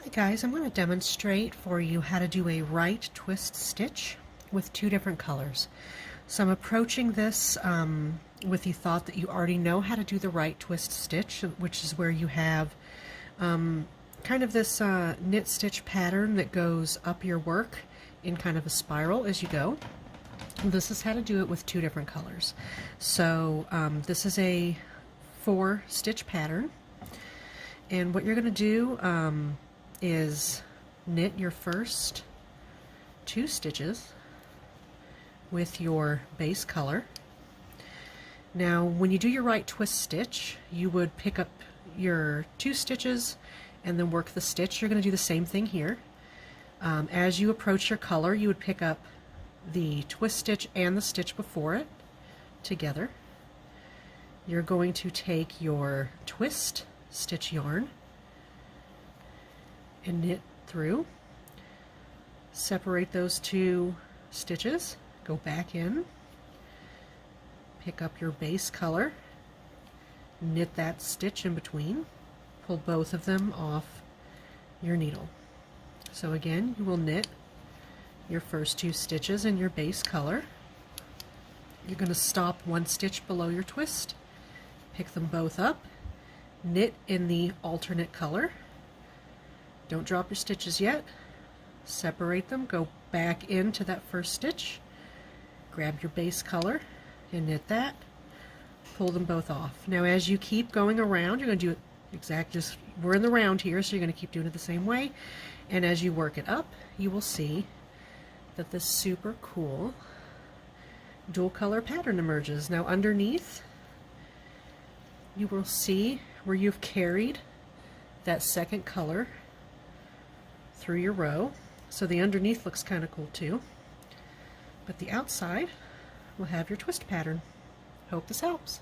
Hi guys, I'm going to demonstrate for you how to do a right twist stitch with two different colors. So I'm approaching this with the thought that you already know how to do the right twist stitch, which is where you have kind of this knit stitch pattern that goes up your work in kind of a spiral as you go. This is how to do it with two different colors. So this is a 4-stitch pattern, and what you're going to do is knit your first 2 stitches with your base color. Now when you do your right twist stitch, you would pick up your 2 stitches and then work the stitch. You're going to do the same thing here. As you approach your color, you would pick up the twist stitch and the stitch before it together. You're going to take your twist stitch yarn and knit through. Separate those 2 stitches, go back in, pick up your base color, knit that stitch in between, pull both of them off your needle. So again, you will knit your first 2 stitches in your base color. You're going to stop 1 stitch below your twist, pick them both up, knit in the alternate color. Don't drop your stitches yet. Separate them, go back into that first stitch, grab your base color and knit that, pull them both off. Now as you keep going around, you're going to do it we're in the round here, so you're going to keep doing it the same way, and as you work it up, you will see that this super cool dual color pattern emerges. Now underneath, you will see where you've carried that second color through your row. So the underneath looks kind of cool too, but the outside will have your twist pattern. Hope this helps.